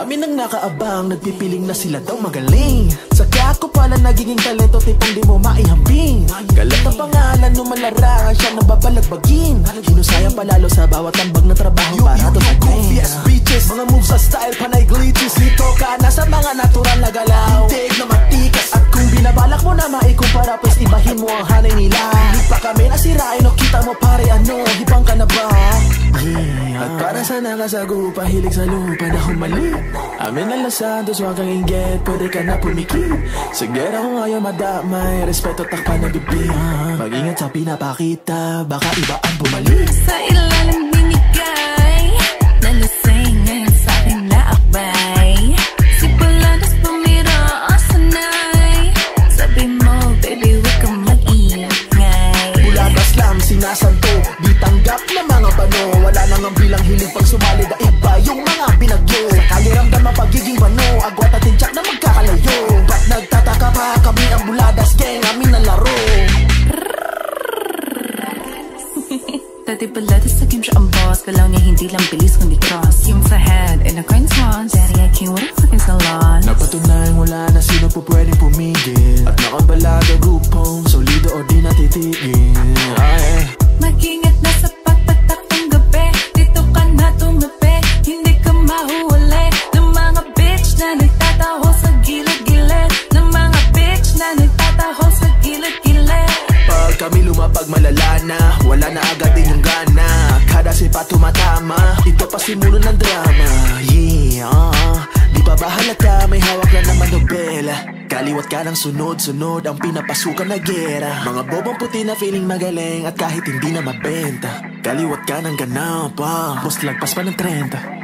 Dami nang nakaabang, nagpipiling na sila daw magaling. Saka ako pala nagiging talento, tipong di mo maihambing. Galat ang pangalan nung malarangan, siya nang babalagbagin. Hinusayang palalo sa bawat tambag na trabaho para to sa goofy ass bitches. Mga moves sa style, panay glitches. Dito ka na sa mga natural na galaw, tig na matikas. At kung binabalak mo na maikumpara, pues ibahin mo ang hanay nila. Hindi pa kami nasirain o kita mo pare, ano, hibang ka na ba? At para sa nakasagupa, hilig sa lupa na humalik. Amin na Los Santos, huwag kang inggit, pwede ka na pumikit. Sigera kung ayaw madamay, respeto takpan ng bibig. Mag-ingat sa pinapakita, baka iba ang bumalik. Sa ilalim binigay, nalasing ngayon sa aking naakbay. Si Paladas pumira o sanay. Sabi mo, baby, huwag kang mag-ingay. Bulagas lang, sinasanto, di tanggap na mga bano. Wala nang ang bilang hiling pag sumali na iba yung mga binagyo. Sa kaliramdam ang pagiging bano, agwat at tinsak na magkakalayo. Ba't nagtataka pa kami ang Buladas gang, amin na laro. Dati Paladas sa game siya ang boss, galaw niya hindi lang bilis kundi cross. Yung sa head, and a coin swans. Daddy, I can't wait fucking salon. Napatunayang wala na sino po pwedeng pumigil. At nakabalaga grupong, solido o di natitigil. Mag-ingat na sa pagpatak ng gabi, dito ka na tumabi, hindi ka mahuhuli ng mga bitch na nagtataho sa gilid-gilid. Ng mga bitch na nagtataho sa gilid-gilid. Pag kami lumapag malala na, wala na agad din yung gana. Kada sipa tumatama, ito pa simulo ng drama. Di pa ba halata, may hawak na naman nobela. Kaliwat ka ng sunod-sunod, ang pinapasukan na gera. Mga bobong puti na feeling magaling, at kahit hindi na mabenta. Kaliwat ka ng ganapa, post lagpas pa ng 30.